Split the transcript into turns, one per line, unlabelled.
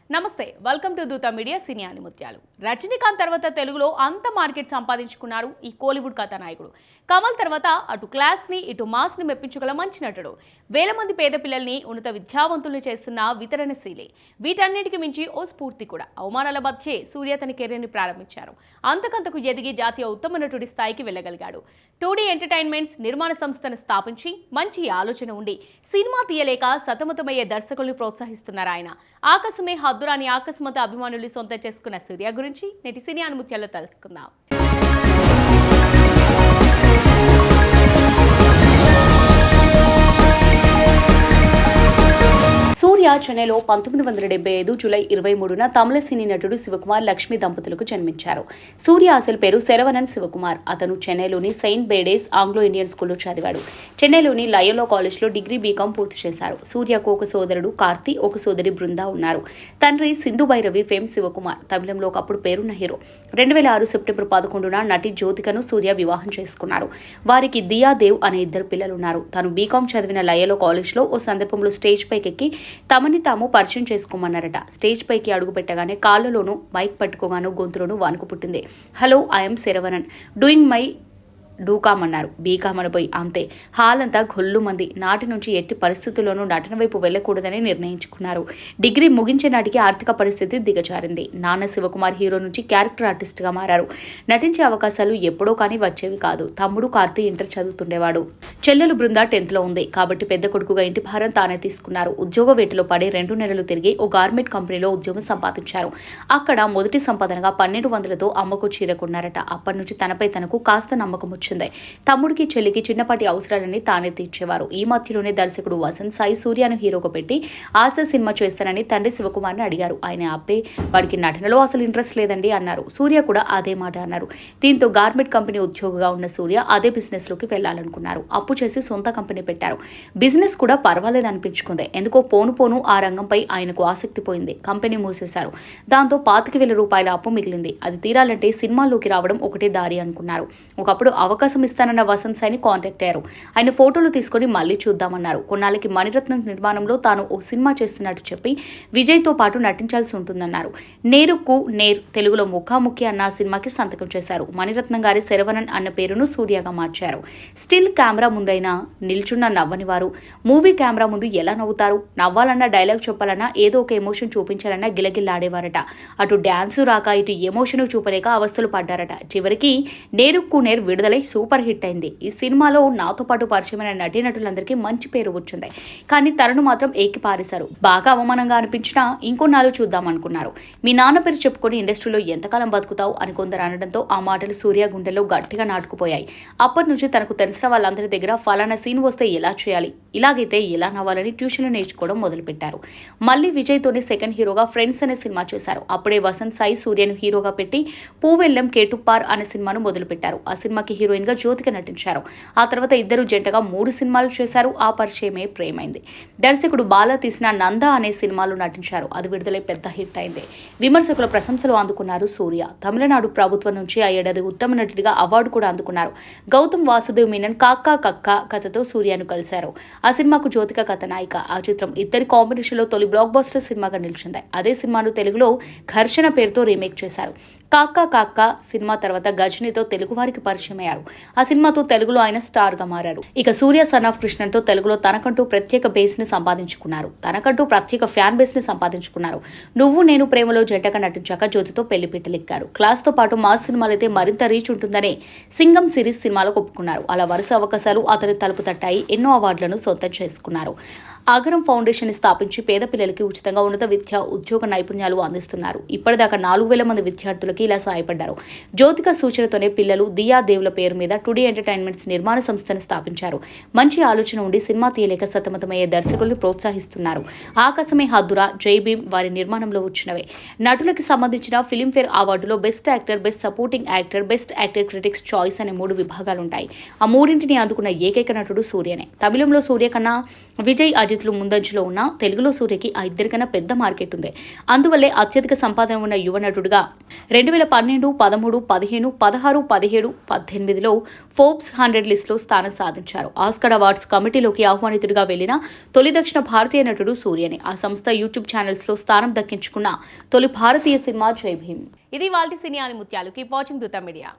నమస్తే, welcome to దూత media సినీ ముత్యాలు. రజనీకాంత్ తర్వాత తెలుగులో అంత మార్కెట్ సంపాదించుకున్నారు ఈ కోలీవుడ్ కథానాయకుడు. కమల్ తర్వాత అటు క్లాస్ ని ఇటు మాస్ ని మెప్పించగల మంచి నటుడు. వేల మంది పేద పిల్లల్ని ఉన్నత విద్యావంతుల్ని చేస్తున్న వితరణశీలి. వీటన్నిటికి మించి ఓ స్ఫూర్తి కూడా. అవమానాల మధ్యే సూర్య తన కెరీర్ ని ప్రారంభించారు. అంతకంతకు ఎదిగి జాతీయ ఉత్తమ నటుడి స్థాయికి వెళ్ళగలిగాడు. 2D ఎంటర్టైన్మెంట్స్ నిర్మాణ సంస్థను స్థాపించి మంచి ఆలోచన ఉండి సినిమా తీయలేక సతమతమయ్యే దర్శకుల్ని ప్రోత్సహిస్తున్నారు ఆయన. ఆకాశమే హద్దురాని ఆకస్మిక అభిమానులు సొంతం చేసుకున్న సూర్య గురించి నేటి సినీ ముత్యాల్లో తెలుసుకుందాం. సూర్య చెన్నైలో 1975 జూలై 23న తమిళ సినీ నటుడు శివకుమార్ లక్ష్మి దంపతులకు జన్మించారు. సూర్య అసలు పేరు శరవణన్ శివకుమార్. అతను చెన్నైలోని సెయింట్ బేడేస్ ఆంగ్లో ఇండియన్ స్కూల్లో చదివాడు. చెన్నైలోని లయోలా కాలేజ్లో డిగ్రీ బీకాం పూర్తి చేశారు. సూర్యకు ఒక సోదరుడు కార్తీ, ఒక సోదరి బృందా ఉన్నారు. తండ్రి సింధు భైరవి ఫేమ్ శివకుమార్ తమిళంలో ఒకప్పుడు పేరున్న హీరో. 2006 సెప్టెంబర్ 11న నటి జ్యోతికను సూర్య వివాహం చేసుకున్నారు. వారికి దియా దేవ్ అనే ఇద్దరు పిల్లలున్నారు. తాను బీకాం చదివిన లయోలా కాలేజ్లో ఓ సందర్భంలో స్టేజ్ పైకెక్కి తమని తాము పరిచయం చేసుకోమన్నారట. స్టేజ్ పైకి అడుగు పెట్టగానే కాళ్ళలోనూ మైక్ పట్టుకోగాను గొంతులోనూ వణుకు పుట్టింది. Hello, I'm Saravanan, doing my డూకామ్ అన్నారు. బీకామ్ అనిపోయి అంతే. హాల్ అంతా గొల్లు మంది. నాటి నుంచి ఎట్టి పరిస్థితుల్లోనూ నటన వైపు వెళ్లకూడదని నిర్ణయించుకున్నారు. డిగ్రీ ముగించే నాటికి ఆర్థిక పరిస్థితి దిగజారింది. నాన్న శివకుమార్ హీరో నుంచి క్యారెక్టర్ ఆర్టిస్ట్ గా మారారు. నటించే అవకాశాలు ఎప్పుడో కానీ వచ్చేవి కాదు. తమ్ముడు కార్తీ ఇంటర్ చదువుతుండేవాడు. చెల్లెలు బృందా 10th లో ఉంది కాబట్టి పెద్ద కొడుకుగా ఇంటి భారం తానే తీసుకున్నారు. ఉద్యోగ వేటలో పడి 2 నెలలు తిరిగి ఓ గార్మెంట్ కంపెనీలో ఉద్యోగం సంపాదించారు. అక్కడ మొదటి సంపాదనగా 1200తో అమ్మకు చీర కొన్నారట. అప్పటి నుంచి తనపై తనకు కాస్త నమ్మకం వచ్చింది. తమ్ముడికి చెల్లికి చిన్నపాటి అవసరాలని తానే తీర్చేవారు. ఈ మధ్యలోనే దర్శకుడు వసంత్ సాయి సూర్యను హీరోగా పెట్టి ఆశ సినిమా చేస్తానని తండ్రి శివకుమార్ని అడిగారు. ఆయన అబ్బే, వాడికి నటనలో అసలు ఇంట్రెస్ట్ లేదండి అన్నారు. సూర్య కూడా అదే మాట అన్నారు. దీంతో గార్మెంట్ కంపెనీ ఉద్యోగిగా ఉన్న సూర్య అదే బిజినెస్ లోకి వెళ్లాలనుకున్నారు. అప్పు చేసి సొంత కంపెనీ పెట్టారు. బిజినెస్ కూడా పర్వాలేదు అనిపించుకుంది. ఎందుకో పోను ఆ రంగంపై ఆయనకు ఆసక్తి పోయింది. కంపెనీ మూసేశారు. దాంతో 25,000 రూపాయల అప్పు మిగిలింది. అది తీరాలంటే సినిమాల్లోకి రావడం ఒకటే దారి అనుకున్నారు. ఒకప్పుడు అవకాశం ఇస్తానన్న వసంత్ సాయిని కాంటాక్ట్ అయ్యారు. ఆయన ఫోటోలు తీసుకుని మళ్లీ చూద్దామన్నారు. కొన్నాళ్ళకి మణిరత్నం నిర్మాణంలో తాను ఓ సినిమా చేస్తున్నట్టు చెప్పి విజయ్తో పాటు నటించాల్సి ఉంటుందన్నారు. నేరుకు నేర్ తెలుగులో ముఖాముఖి అన్న సినిమాకి సంతకం చేశారు. మణిరత్నం గారి శరవణన్ అన్న పేరును సూర్యగా మార్చారు. స్టిల్ కెమెరా ముందైనా నిల్చున్న నవ్వని వారు మూవీ కెమెరా ముందు ఎలా నవ్వుతారు? నవ్వాలన్నా, డైలాగ్ చెప్పాలన్నా, ఏదో ఒక ఎమోషన్ చూపించాలన్నా గిలగిల్లాడేవారట. అటు డ్యాన్సు రాక ఇటు ఎమోషన్ చూపలేక అవస్థలు పడ్డారట. చివరికి నేరుకు నేర్ విడుదలై సూపర్ హిట్ అయింది. ఈ సినిమాలో నాతో పాటు పరిచయమైన నటీనటులందరికీ మంచి పేరు వచ్చింది. కానీ తనను మాత్రం ఏకి పారేశారు. బాగా అవమానంగా అనిపించినా ఇంకొన్నాళ్ళు చూద్దాం అనుకున్నారు. మీ నాన్న పేరు చెప్పుకొని ఇండస్ట్రీలో ఎంతకాలం బతుకుతావు అని కొందరు అనడంతో ఆ మాటలు సూర్య గుండెల్లో గట్టిగా నాటుకుపోయాయి. అప్పటి నుంచి తనకు తెలిసిన వాళ్ళందరి దగ్గర ఫలానా సీన్ వస్తే ఎలా చేయాలి, ఇలాగైతే ఎలా నవ్వాలని ట్యూషన్లు నేర్చుకోవడం మొదలుపెట్టారు. మళ్ళీ విజయ్తోనే సెకండ్ హీరోగా ఫ్రెండ్స్ అనే సినిమా చేశారు. అప్పుడే వసంత్ సాయి సూర్యను హీరోగా పెట్టి పూవెల్లం కేటుప్పార్ అనే సినిమాను మొదలుపెట్టారు. ఆ సినిమాకి హీరోయిన్ గా జ్యోతిక నటించారు. ఆ తర్వాత ఇద్దరు జంటగా 3 సినిమాలు చేశారు. ఆ పరిచయమే ప్రేమైంది. దర్శకుడు బాలా తీసిన నంద అనే సినిమాలో నటించారు. అది విడుదలై పెద్ద హిట్ అయింది. విమర్శకుల ప్రశంసలు అందుకున్నారు సూర్య. తమిళనాడు ప్రభుత్వం నుంచి ఆ ఏడాది ఉత్తమ నటుడిగా అవార్డు కూడా అందుకున్నారు. గౌతమ్ వాసుదేవ్ మీనన్ కాక్కా కక్క కథతో సూర్యను కలిశారు. ఆ సినిమాకు జ్యోతిక కథనాయిక. ఆ చిత్రం ఇద్దరి కాంబినేషన్ లో తొలి బ్లాక్ బస్టర్ సినిమాగా నిలిచింది. అదే సినిమాను తెలుగులో ఘర్షణ పేరుతో రీమేక్ చేశారు. కాక్కా కాక్క సినిమా తర్వాత గజనీతో తెలుగు వారికి పరిచయం అయ్యారు. ఆ సినిమాతో తెలుగులో ఆయన స్టార్ గా మారారు. ఇక సూర్య సన్ ఆఫ్ కృష్ణన్తో తెలుగులో తనకంటూ ప్రత్యేక బేస్ ని సంపాదించుకున్నారు. తనకంటూ ప్రత్యేక ఫ్యాన్ బేస్ ని సంపాదించుకున్నారు. నువ్వు నేను ప్రేమలో జంటగా నటించాక జ్యోతితో పెళ్లిపీటలెక్కారు. క్లాస్ తో పాటు మాస్ సినిమాలైతే మరింత రీచ్ ఉంటుందనే సింగం సిరీస్ సినిమాలకు ఒప్పుకున్నారు. అలా వరుస అవకాశాలు అతని తలుపు తట్టాయి. ఎన్నో అవార్డులను సొంతం చేసుకున్నారు. ఆగరం ఫౌండేషన్ స్థాపించి పేద పిల్లలకి ఉచితంగా ఉన్నత విద్య, ఉద్యోగ నైపుణ్యాలు అందిస్తున్నారు. ఇప్పటిదాకా 4,000 మంది విద్యార్థులకి ఇలా సాయపడ్డారు. జ్యోతిక సూచనతోనే పిల్లలు దియా దేవుల పేరు మీద 2D ఎంటర్టైన్మెంట్స్ నిర్మాణ సంస్థను స్థాపించారు. మంచి ఆలోచన ఉండి సినిమా తీయలేక సతమతమయ్యే దర్శకుల్ని ప్రోత్సహిస్తున్నారు. ఆకాశమే హద్దురా, జై భీమ్ వారి నిర్మాణంలో వచ్చినవే. నటులకి సంబంధించిన ఫిలింఫేర్ అవార్డులో best actor, best supporting actor, best actor critics choice అనే 3 విభాగాలుంటాయి. ఆ 3ంటిని అందుకున్న ఏకైక నటుడు సూర్యనే. తమిళంలో సూర్య కన్నా విజయ్, అజిత్ బాధ్యతలు ముందంజలో ఉన్న తెలుగులో సూర్యకి ఆ ఇద్దరికన్నా పెద్ద మార్కెట్ ఉంది. అందువల్లే అత్యధిక సంపాదన ఉన్న యువ నటుడుగా 2012, 13, 15, 16, 17, 18లో ఫోర్బ్స్ 100 లిస్టులో స్థానం సాధించారు. ఆస్కార్ అవార్డ్స్ కమిటీలోకి ఆహ్వానితుడిగా వెళ్లిన తొలి దక్షిణ భారతీయ నటుడు సూర్యని. ఆ సంస్థ యూట్యూబ్ ఛానల్స్ లో స్థానం దక్కించుకున్న తొలి భారతీయ సినిమా జై భీమ్. ఇది వాల్టి సినీ ముత్యాలు. కీప్ వాచింగ్ దూత మీడియా.